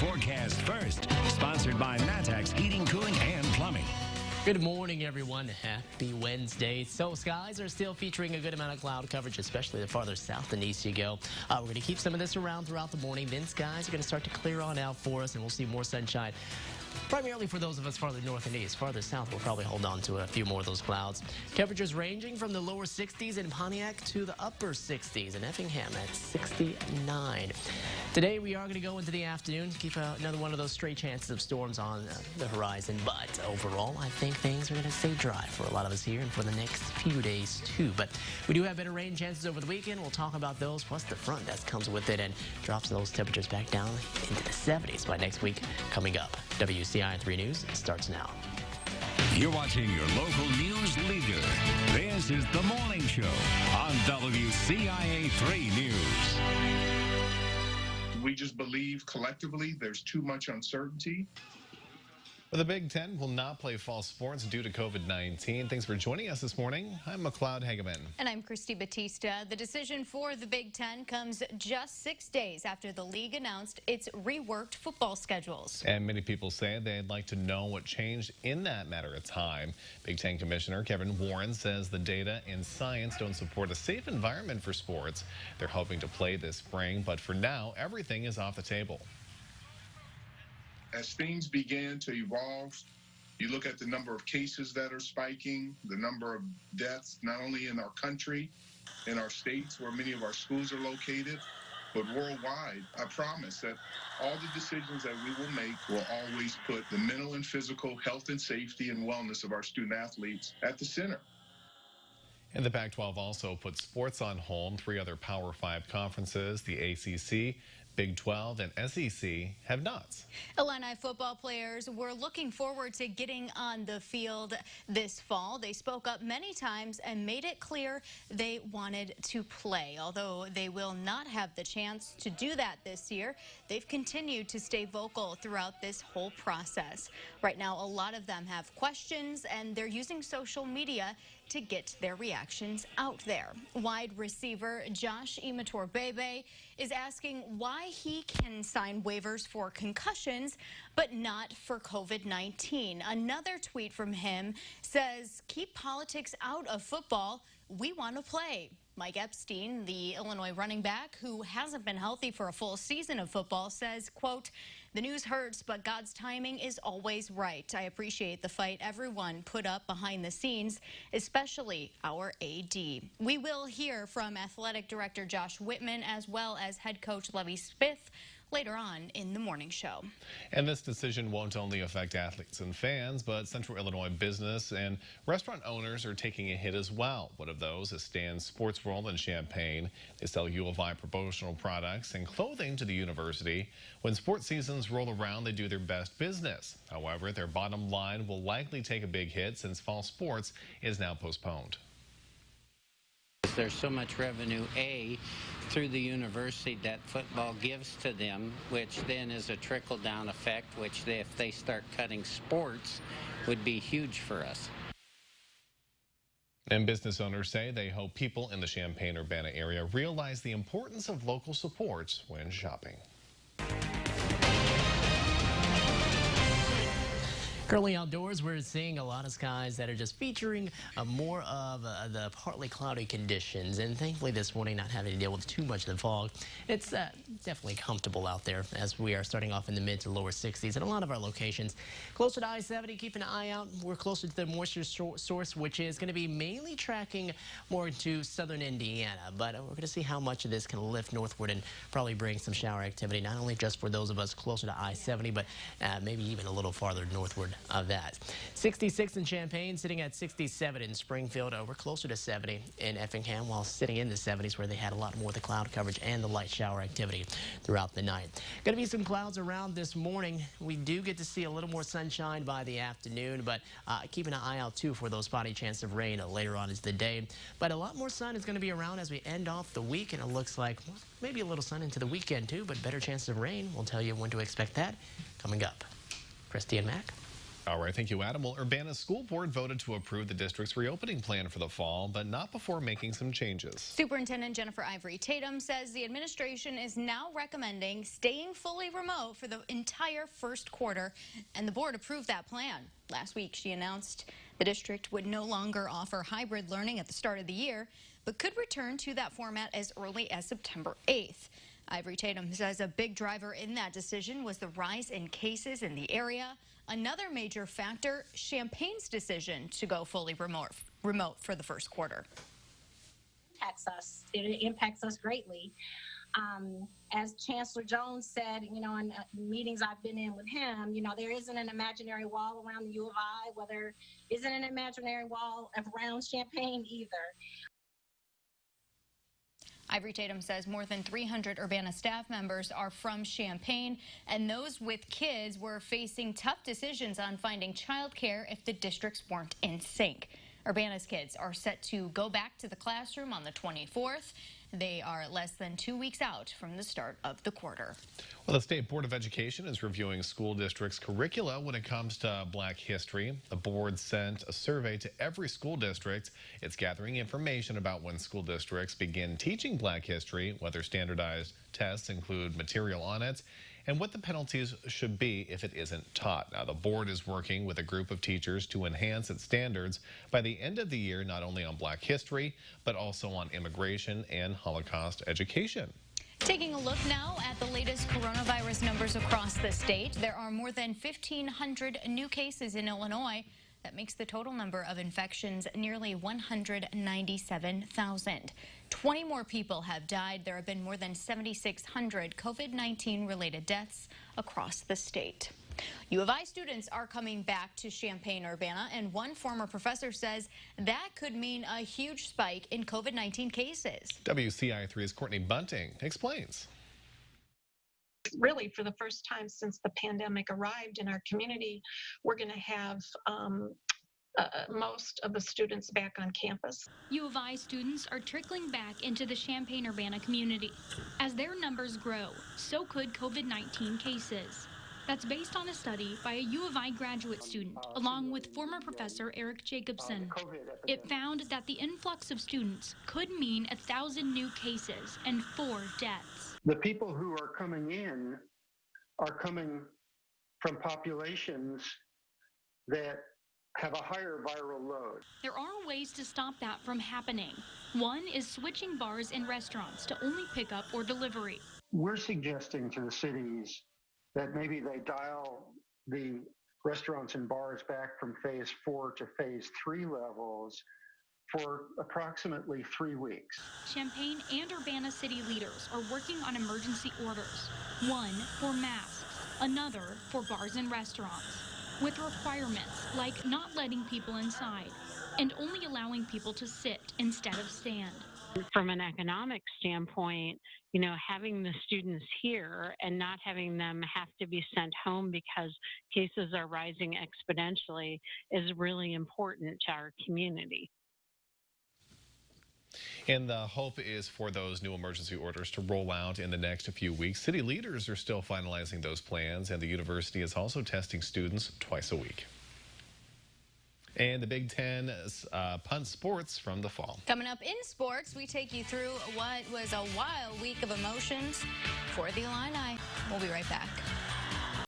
forecast first. Sponsored by Matex Heating, Cooling, and Plumbing. Good morning, everyone. Happy Wednesday. So skies are still featuring a good amount of cloud coverage, especially the farther south and east you go. We're going to keep some of this around throughout the morning. Then skies are going to start to clear on out for us, and we'll see more sunshine. Primarily for those of us farther north and east. Farther south, we'll probably hold on to a few more of those clouds. Temperatures ranging from the lower 60s in Pontiac to the upper 60s in Effingham at 69. Today, we are going to go into the afternoon, keep another one of those stray chances of storms on the horizon. But overall, I think things are going to stay dry for a lot of us here and for the next few days, too. But we do have better rain chances over the weekend. We'll talk about those, plus the front that comes with it and drops those temperatures back down into the 70s by next week coming up. WCI 3 News starts now. You're watching your local news leader. This is The Morning Show on WCIA 3 News. We just believe collectively there's too much uncertainty. The Big Ten will not play fall sports due to COVID-19. Thanks for joining us this morning. I'm McLeod Hageman. And I'm Christy Batista. The decision for the Big Ten comes just 6 days after the league announced its reworked football schedules. And many people say they'd like to know what changed in that matter of time. Big Ten Commissioner Kevin Warren says the data and science don't support a safe environment for sports. They're hoping to play this spring, but for now, everything is off the table. As things began to evolve, you look at the number of cases that are spiking, the number of deaths, not only in our country, in our states where many of our schools are located, but worldwide. I promise that all the decisions that we will make will always put the mental and physical health and safety and wellness of our student athletes at the center. And the Pac-12 also put sports on hold. 3 other Power 5 conferences, the ACC, Big 12 and SEC have not. Illini football players were looking forward to getting on the field this fall. They spoke up many times and made it clear they wanted to play. Although they will not have the chance to do that this year, they've continued to stay vocal throughout this whole process. Right now, a lot of them have questions, and they're using social media to get their reactions out there. Wide receiver Josh Imatorbhebhe is asking why he can sign waivers for concussions, but not for COVID-19. Another tweet from him says, "Keep politics out of football. We want to play." Mike Epstein, the Illinois running back who hasn't been healthy for a full season of football, says, quote, "The news hurts, but God's timing is always right. I appreciate the fight everyone put up behind the scenes, especially our AD." We will hear from athletic director Josh Whitman as well as head coach Lovie Smith later on in the morning show. And this decision won't only affect athletes and fans, but Central Illinois business and restaurant owners are taking a hit as well. One of those is Stan's Sports World in Champaign. They sell U of I promotional products and clothing to the university. When sports seasons roll around, they do their best business. However, their bottom line will likely take a big hit since fall sports is now postponed. There's so much revenue, through the university that football gives to them, which then is a trickle-down effect, which if they start cutting sports, would be huge for us. And business owners say they hope people in the Champaign-Urbana area realize the importance of local support when shopping. Currently outdoors, we're seeing a lot of skies that are just featuring more of the partly cloudy conditions. And thankfully this morning, not having to deal with too much of the fog. It's definitely comfortable out there as we are starting off in the mid to lower 60s in a lot of our locations. Closer to I-70, keep an eye out. We're closer to the moisture source, which is going to be mainly tracking more into southern Indiana. But we're going to see how much of this can lift northward and probably bring some shower activity, not only just for those of us closer to I-70, but maybe even a little farther northward of that. 66 in Champaign, sitting at 67 in Springfield. We're closer to 70 in Effingham, while sitting in the 70s where they had a lot more of the cloud coverage and the light shower activity throughout the night. Going to be some clouds around this morning. We do get to see a little more sunshine by the afternoon, but keeping an eye out too for those spotty chance of rain later on into the day. But a lot more sun is going to be around as we end off the week, and it looks like maybe a little sun into the weekend too, but better chances of rain. We'll tell you when to expect that coming up. Christy and Mac. All right, thank you, Adam. Well, Urbana's school board voted to approve the district's reopening plan for the fall, but not before making some changes. Superintendent Jennifer Ivory Tatum says the administration is now recommending staying fully remote for the entire first quarter, and the board approved that plan. Last week, she announced the district would no longer offer hybrid learning at the start of the year, but could return to that format as early as September 8th. Ivory Tatum says a big driver in that decision was the rise in cases in the area. Another major factor, Champaign's decision to go fully remote for the first quarter. It impacts us greatly. As Chancellor Jones said, in meetings I've been in with him, there isn't an imaginary wall around the U of I, there isn't an imaginary wall around Champaign either. Ivory Tatum says more than 300 Urbana staff members are from Champaign, and those with kids were facing tough decisions on finding childcare if the districts weren't in sync. Urbana's kids are set to go back to the classroom on the 24th. They are less than 2 weeks out from the start of the quarter. Well, the State Board of Education is reviewing school districts' curricula when it comes to Black history. The board sent a survey to every school district. It's gathering information about when school districts begin teaching Black history, whether standardized tests include material on it, and what the penalties should be if it isn't taught. Now, the board is working with a group of teachers to enhance its standards by the end of the year, not only on Black history, but also on immigration and Holocaust education. Taking a look now at the latest coronavirus numbers across the state, there are more than 1,500 new cases in Illinois. That makes the total number of infections nearly 197,000. 20 more people have died. There have been more than 7,600 COVID-19 related deaths across the state. U of I students are coming back to Champaign-Urbana, and one former professor says that could mean a huge spike in COVID-19 cases. WCIA3's Courtney Bunting explains. Really, for the first time since the pandemic arrived in our community, we're going to have most of the students back on campus. U of I students are trickling back into the Champaign-Urbana community. As their numbers grow, so could COVID-19 cases. That's based on a study by a U of I graduate student, along with former professor Eric Jacobson. It found that the influx of students could mean 1,000 new cases and 4 deaths. The people who are coming in are coming from populations that have a higher viral load. There are ways to stop that from happening. One is switching bars and restaurants to only pickup or delivery. We're suggesting to the cities that maybe they dial the restaurants and bars back from phase 4 to phase 3 levels for approximately 3 weeks. Champaign and Urbana city leaders are working on emergency orders. One for masks, another for bars and restaurants, with requirements like not letting people inside and only allowing people to sit instead of stand. From an economic standpoint, having the students here and not having them have to be sent home because cases are rising exponentially is really important to our community. And the hope is for those new emergency orders to roll out in the next few weeks. City leaders are still finalizing those plans, and the university is also testing students twice a week. And the Big Ten punt sports from the fall. Coming up in sports, we take you through what was a wild week of emotions for the Illini. We'll be right back.